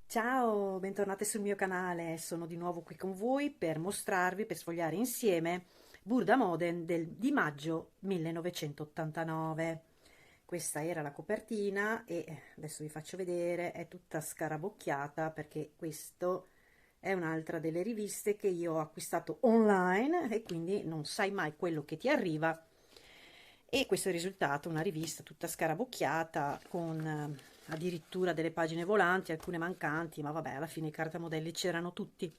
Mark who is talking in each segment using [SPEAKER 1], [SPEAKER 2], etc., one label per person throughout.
[SPEAKER 1] Ciao, bentornate sul mio canale. Sono di nuovo qui con voi per mostrarvi, per sfogliare insieme Burda Modern di maggio 1989. Questa era la copertina e adesso vi faccio vedere, è tutta scarabocchiata perché questo è un'altra delle riviste che io ho acquistato online e quindi non sai mai quello che ti arriva. E questo è il risultato, una rivista tutta scarabocchiata con addirittura delle pagine volanti, alcune mancanti, ma vabbè, alla fine i cartamodelli c'erano tutti.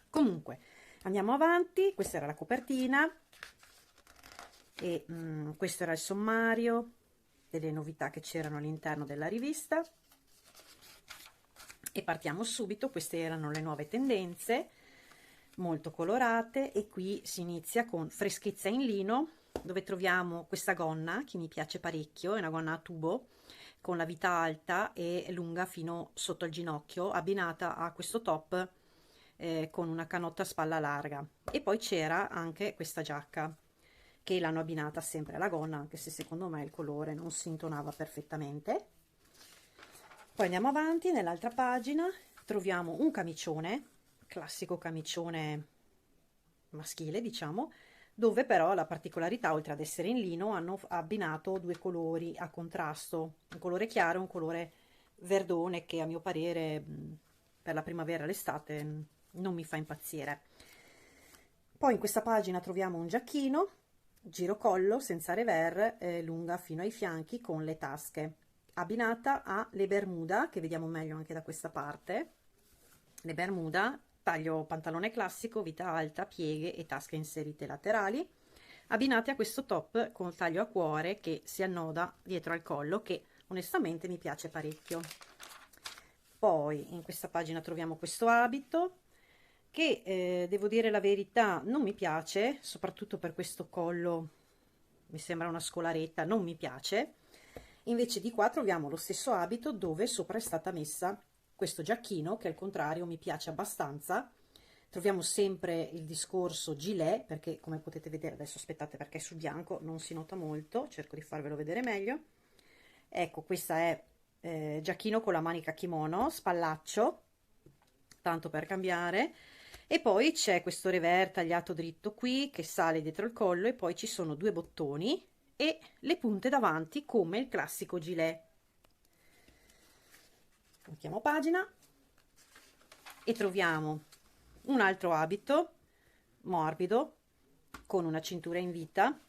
[SPEAKER 1] Comunque, andiamo avanti, questa era la copertina e questo era il sommario delle novità che c'erano all'interno della rivista. E partiamo subito, queste erano le nuove tendenze, molto colorate, e qui si inizia con freschezza in lino, dove troviamo questa gonna che mi piace parecchio, è una gonna a tubo con la vita alta e lunga fino sotto il ginocchio, abbinata a questo top con una canotta a spalla larga. E poi c'era anche questa giacca che l'hanno abbinata sempre alla gonna, anche se secondo me il colore non si intonava perfettamente. Poi andiamo avanti, nell'altra pagina troviamo un camicione, classico camicione maschile, diciamo, dove però la particolarità, oltre ad essere in lino, hanno abbinato due colori a contrasto, un colore chiaro e un colore verdone che a mio parere per la primavera e l'estate non mi fa impazzire. Poi in questa pagina troviamo un giacchino, girocollo senza revers, lunga fino ai fianchi con le tasche, abbinata alle Bermuda, che vediamo meglio anche da questa parte. Le Bermuda, taglio pantalone classico, vita alta, pieghe e tasche inserite laterali, abbinate a questo top con taglio a cuore che si annoda dietro al collo, che onestamente mi piace parecchio. Poi in questa pagina troviamo questo abito che devo dire la verità non mi piace, soprattutto per questo collo, mi sembra una scolaretta, non mi piace. Invece di qua troviamo lo stesso abito dove sopra è stata messa questo giacchino che al contrario mi piace abbastanza. Troviamo sempre il discorso gilet, perché come potete vedere, adesso aspettate perché su bianco non si nota molto, cerco di farvelo vedere meglio. Ecco, questa è giacchino con la manica kimono, spallaccio, tanto per cambiare. E poi c'è questo revers tagliato dritto qui che sale dietro il collo, e poi ci sono due bottoni e le punte davanti come il classico gilet. Mettiamo pagina e troviamo un altro abito morbido con una cintura in vita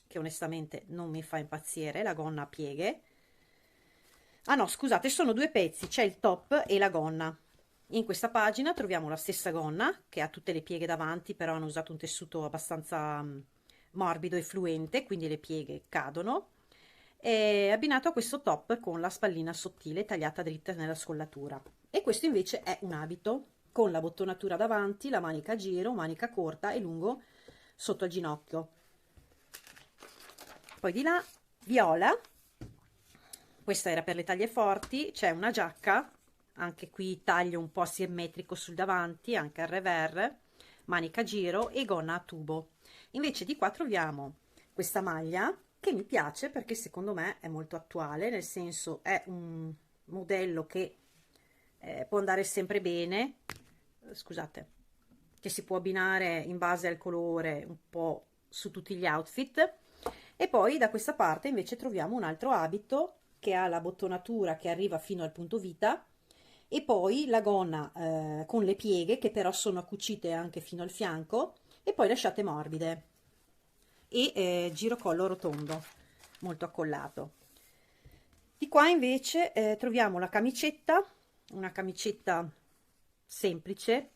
[SPEAKER 1] che onestamente non mi fa impazzire, la gonna a pieghe. Ah no, scusate, sono due pezzi, c'è il top e la gonna. In questa pagina troviamo la stessa gonna che ha tutte le pieghe davanti, però hanno usato un tessuto abbastanza morbido e fluente, quindi le pieghe cadono. È abbinato a questo top con la spallina sottile tagliata dritta nella scollatura. E questo invece è un abito con la bottonatura davanti, la manica a giro, manica corta e lungo sotto il ginocchio. Poi di là, viola, questa era per le taglie forti, c'è una giacca, anche qui taglio un po' asimmetrico sul davanti, anche al revers, manica a giro e gonna a tubo. Invece di qua troviamo questa maglia che mi piace perché secondo me è molto attuale, nel senso è un modello che può andare sempre bene, scusate, che si può abbinare in base al colore un po' su tutti gli outfit. E poi da questa parte invece troviamo un altro abito che ha la bottonatura che arriva fino al punto vita e poi la gonna con le pieghe che però sono cucite anche fino al fianco e poi lasciate morbide e girocollo rotondo molto accollato. Di qua invece troviamo la camicetta, una camicetta semplice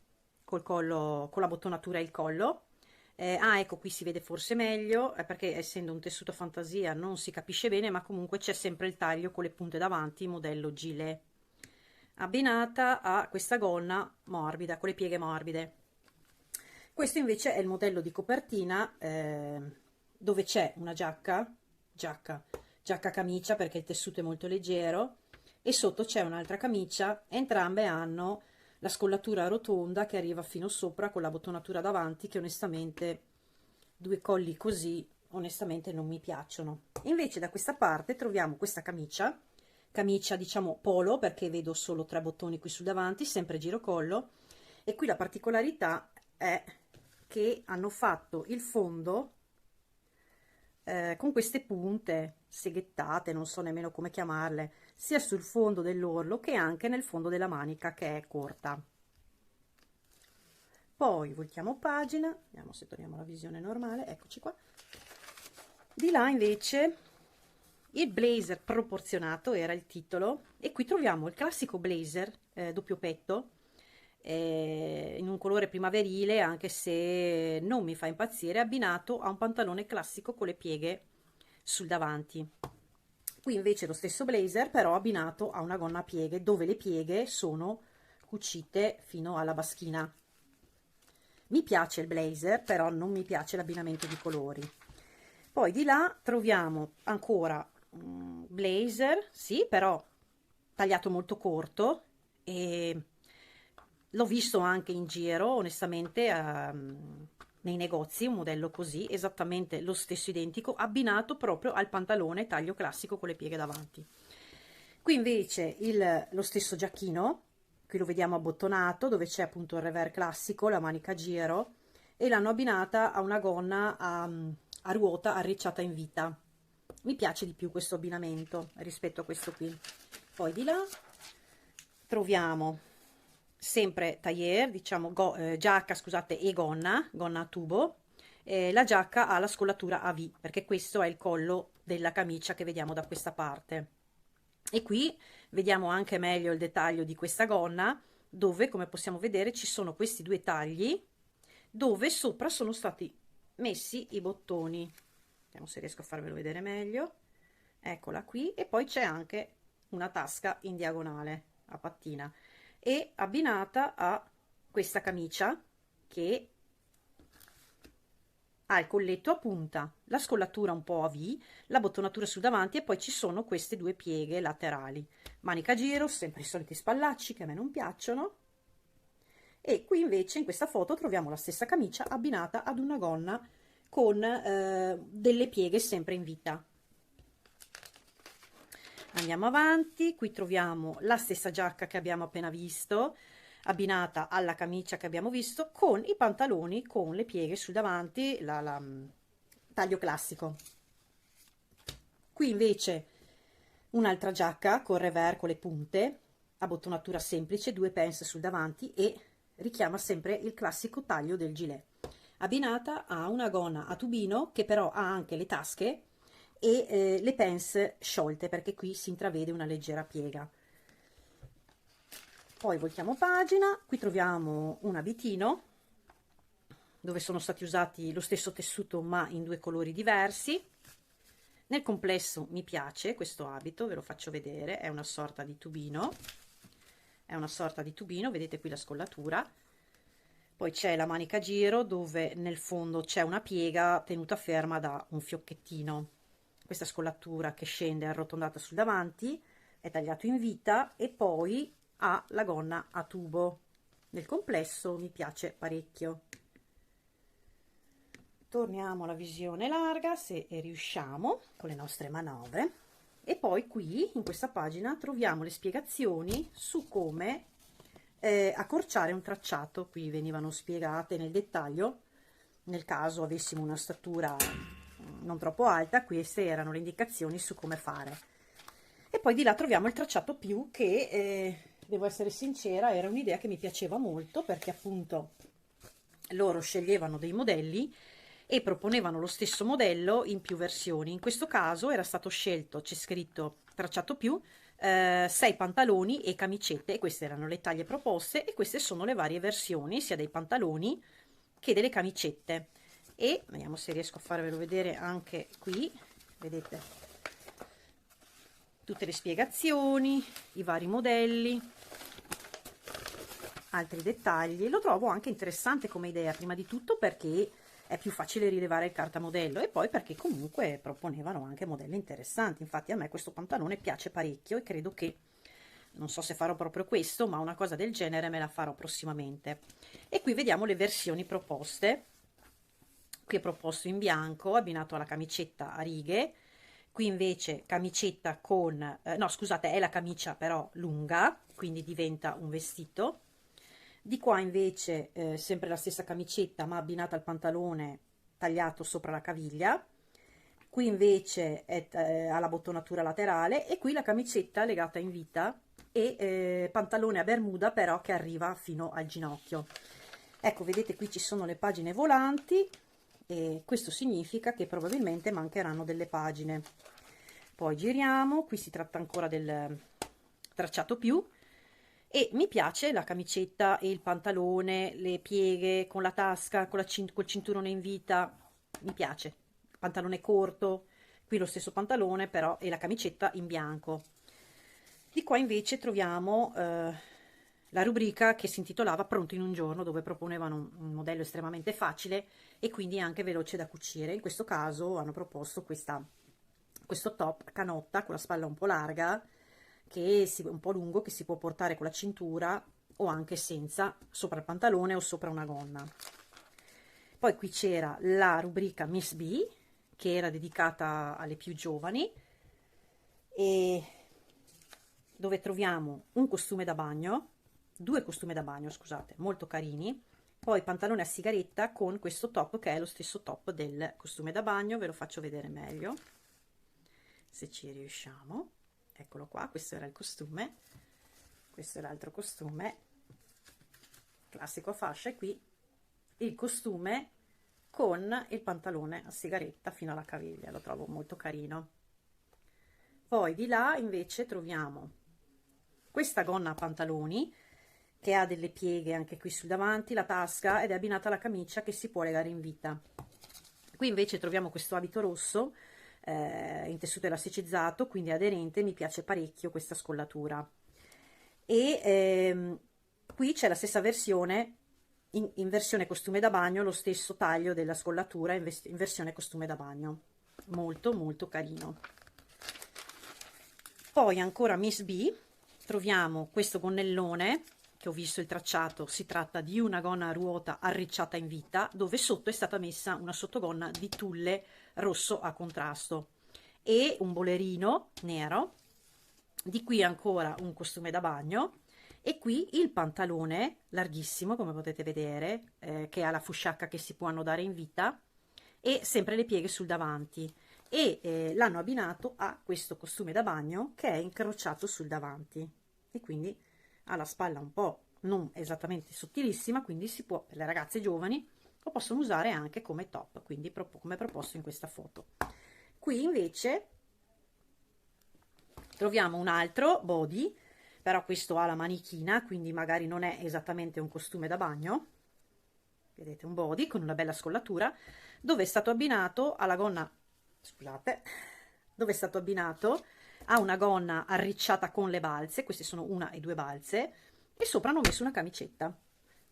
[SPEAKER 1] col collo, con la bottonatura e il collo. Ecco, qui si vede forse meglio perché essendo un tessuto fantasia non si capisce bene, ma comunque c'è sempre il taglio con le punte davanti, modello gilet, abbinata a questa gonna morbida con le pieghe morbide. Questo invece è il modello di copertina dove c'è una giacca camicia perché il tessuto è molto leggero e sotto c'è un'altra camicia, entrambe hanno la scollatura rotonda che arriva fino sopra con la bottonatura davanti che onestamente due colli così onestamente non mi piacciono. Invece da questa parte troviamo questa camicia camicia diciamo polo, perché vedo solo 3 bottoni qui sul davanti, sempre girocollo. E qui la particolarità è che hanno fatto il fondo con queste punte seghettate, non so nemmeno come chiamarle, sia sul fondo dell'orlo che anche nel fondo della manica, che è corta. Poi voltiamo pagina, vediamo se torniamo alla visione normale, eccoci qua. Di là invece il blazer proporzionato era il titolo, e qui troviamo il classico blazer doppio petto in un colore primaverile, anche se non mi fa impazzire, abbinato a un pantalone classico con le pieghe sul davanti. Qui invece lo stesso blazer, però abbinato a una gonna a pieghe, dove le pieghe sono cucite fino alla baschina. Mi piace il blazer, però non mi piace l'abbinamento di colori. Poi di là troviamo ancora un blazer, sì, però tagliato molto corto, e l'ho visto anche in giro, onestamente, nei negozi, un modello così, esattamente lo stesso identico, abbinato proprio al pantalone taglio classico con le pieghe davanti. Qui invece lo stesso giacchino, qui lo vediamo abbottonato, dove c'è appunto il revers classico, la manica a giro, e l'hanno abbinata a una gonna a ruota arricciata in vita. Mi piace di più questo abbinamento rispetto a questo qui. Poi di là troviamo sempre tailleur, diciamo giacca, scusate, e gonna a tubo. La giacca ha la scollatura a V, perché questo è il collo della camicia che vediamo da questa parte. E qui vediamo anche meglio il dettaglio di questa gonna, dove, come possiamo vedere, ci sono questi due tagli dove sopra sono stati messi i bottoni. Vediamo se riesco a farvelo vedere meglio. Eccola qui. E poi c'è anche una tasca in diagonale a pattina, e abbinata a questa camicia che ha il colletto a punta, la scollatura un po' a V, la bottonatura sul davanti, e poi ci sono queste due pieghe laterali. Manica a giro, sempre i soliti spallacci che a me non piacciono. E qui invece in questa foto troviamo la stessa camicia abbinata ad una gonna con delle pieghe sempre in vita. Andiamo avanti, qui troviamo la stessa giacca che abbiamo appena visto, abbinata alla camicia che abbiamo visto, con i pantaloni con le pieghe sul davanti, taglio classico. Qui invece un'altra giacca con revers con le punte, a bottonatura semplice, due pence sul davanti, e richiama sempre il classico taglio del gilet, abbinata a una gonna a tubino che però ha anche le tasche e le pence sciolte, perché qui si intravede una leggera piega. Poi voltiamo pagina, qui troviamo un abitino dove sono stati usati lo stesso tessuto ma in due colori diversi. Nel complesso mi piace questo abito, ve lo faccio vedere, è una sorta di tubino, vedete qui la scollatura. Poi c'è la manica a giro dove nel fondo c'è una piega tenuta ferma da un fiocchettino. Questa scollatura che scende arrotondata sul davanti, è tagliato in vita, e poi ha la gonna a tubo. Nel complesso mi piace parecchio. Torniamo alla visione larga, se riusciamo, con le nostre manovre. E poi qui, in questa pagina, troviamo le spiegazioni su come accorciare un tracciato. Qui venivano spiegate nel dettaglio, nel caso avessimo una statura non troppo alta, queste erano le indicazioni su come fare. E poi di là troviamo il tracciato più, che devo essere sincera, era un'idea che mi piaceva molto, perché appunto loro sceglievano dei modelli e proponevano lo stesso modello in più versioni. In questo caso era stato scelto, c'è scritto tracciato più, 6 pantaloni e camicette, e queste erano le taglie proposte, e queste sono le varie versioni sia dei pantaloni che delle camicette. E vediamo se riesco a farvelo vedere anche qui, vedete tutte le spiegazioni, i vari modelli, altri dettagli. Lo trovo anche interessante come idea, prima di tutto perché è più facile rilevare il cartamodello, e poi perché comunque proponevano anche modelli interessanti. Infatti a me questo pantalone piace parecchio, e credo che, non so se farò proprio questo, ma una cosa del genere me la farò prossimamente. E qui vediamo le versioni proposte. Qui è proposto in bianco, abbinato alla camicetta a righe, Qui invece camicetta con, no scusate, è la camicia però lunga, quindi diventa un vestito. Di qua invece sempre la stessa camicetta ma abbinata al pantalone tagliato sopra la caviglia. Qui invece ha la bottonatura laterale e qui la camicetta legata in vita e pantalone a bermuda però che arriva fino al ginocchio. Ecco, vedete qui ci sono le pagine volanti e questo significa che probabilmente mancheranno delle pagine. Poi giriamo, qui si tratta ancora del tracciato più e mi piace la camicetta e il pantalone, le pieghe con la tasca, con col cinturone in vita, mi piace. Pantalone corto, qui lo stesso pantalone però e la camicetta in bianco. Di qua invece troviamo la rubrica che si intitolava Pronto in un giorno, dove proponevano un modello estremamente facile e quindi anche veloce da cucire. In questo caso hanno proposto questo top a canotta con la spalla un po' larga, un po' lungo, che si può portare con la cintura o anche senza, sopra il pantalone o sopra una gonna. Poi qui c'era la rubrica Miss B, che era dedicata alle più giovani, e dove troviamo un costume da bagno, due costumi da bagno, scusate, molto carini, poi pantalone a sigaretta con questo top che è lo stesso top del costume da bagno. Ve lo faccio vedere meglio, se ci riusciamo. Eccolo qua, questo era il costume, questo è l'altro costume, classico a fascia, e qui il costume con il pantalone a sigaretta fino alla caviglia, lo trovo molto carino. Poi di là invece troviamo questa gonna a pantaloni che ha delle pieghe anche qui sul davanti, la tasca, ed è abbinata alla camicia che si può legare in vita. Qui invece troviamo questo abito rosso in tessuto elasticizzato, quindi aderente, mi piace parecchio questa scollatura. E qui c'è la stessa versione, in versione costume da bagno, lo stesso taglio della scollatura in versione costume da bagno, molto molto carino. Poi ancora Miss B, troviamo questo gonnellone che ho visto il tracciato, si tratta di una gonna a ruota arricciata in vita, dove sotto è stata messa una sottogonna di tulle rosso a contrasto e un bolerino nero. Di qui ancora un costume da bagno e qui il pantalone larghissimo, come potete vedere, che ha la fusciacca che si può annodare in vita e sempre le pieghe sul davanti, e l'hanno abbinato a questo costume da bagno che è incrociato sul davanti e quindi ha la spalla un po' non esattamente sottilissima, quindi si può, per le ragazze giovani, lo possono usare anche come top, quindi come proposto in questa foto. Qui invece troviamo un altro body, però questo ha la manichina, quindi magari non è esattamente un costume da bagno. Vedete, un body con una bella scollatura, dove è stato abbinato alla gonna, scusate, dove è stato abbinato a una gonna arricciata con le balze, queste sono una e due balze, e sopra hanno messo una camicetta,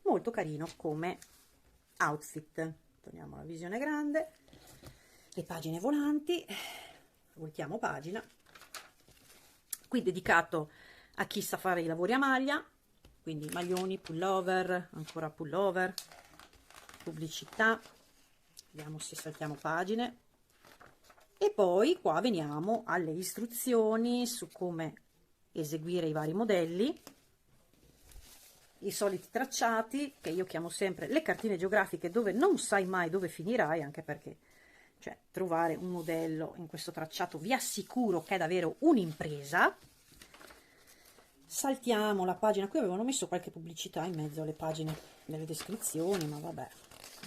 [SPEAKER 1] molto carino come outfit. Togliamo la visione grande, le pagine volanti, voltiamo pagina. Qui dedicato a chi sa fare i lavori a maglia, quindi maglioni, pullover, ancora pullover, pubblicità. Vediamo se saltiamo pagine. E poi qua veniamo alle istruzioni su come eseguire i vari modelli, i soliti tracciati che io chiamo sempre le cartine geografiche, dove non sai mai dove finirai, anche perché cioè trovare un modello in questo tracciato vi assicuro che è davvero un'impresa. Saltiamo la pagina, qui avevano messo qualche pubblicità in mezzo alle pagine delle descrizioni, ma vabbè,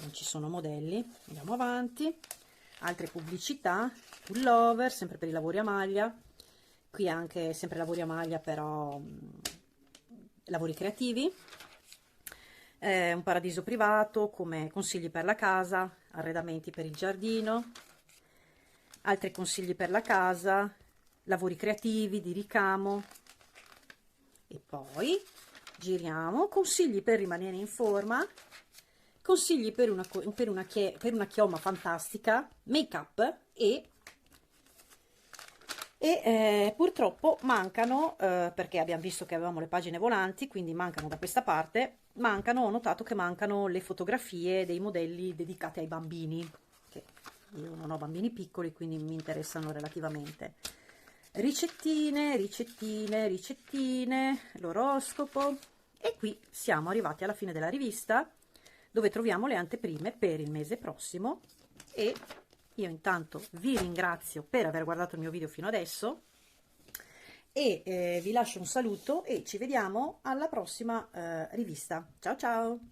[SPEAKER 1] non ci sono modelli. Andiamo avanti, altre pubblicità, pullover, sempre per i lavori a maglia, qui anche sempre lavori a maglia, però lavori creativi, un paradiso privato come consigli per la casa, arredamenti per il giardino, altri consigli per la casa, lavori creativi di ricamo, e poi giriamo, consigli per rimanere in forma, consigli per una chioma fantastica, make up, e purtroppo mancano, perché abbiamo visto che avevamo le pagine volanti, quindi mancano da questa parte, ho notato che mancano le fotografie dei modelli dedicati ai bambini, che io non ho bambini piccoli, quindi mi interessano relativamente. Ricettine, ricettine, ricettine, l'oroscopo, e qui siamo arrivati alla fine della rivista, dove troviamo le anteprime per il mese prossimo. E io intanto vi ringrazio per aver guardato il mio video fino adesso e vi lascio un saluto e ci vediamo alla prossima rivista. Ciao ciao!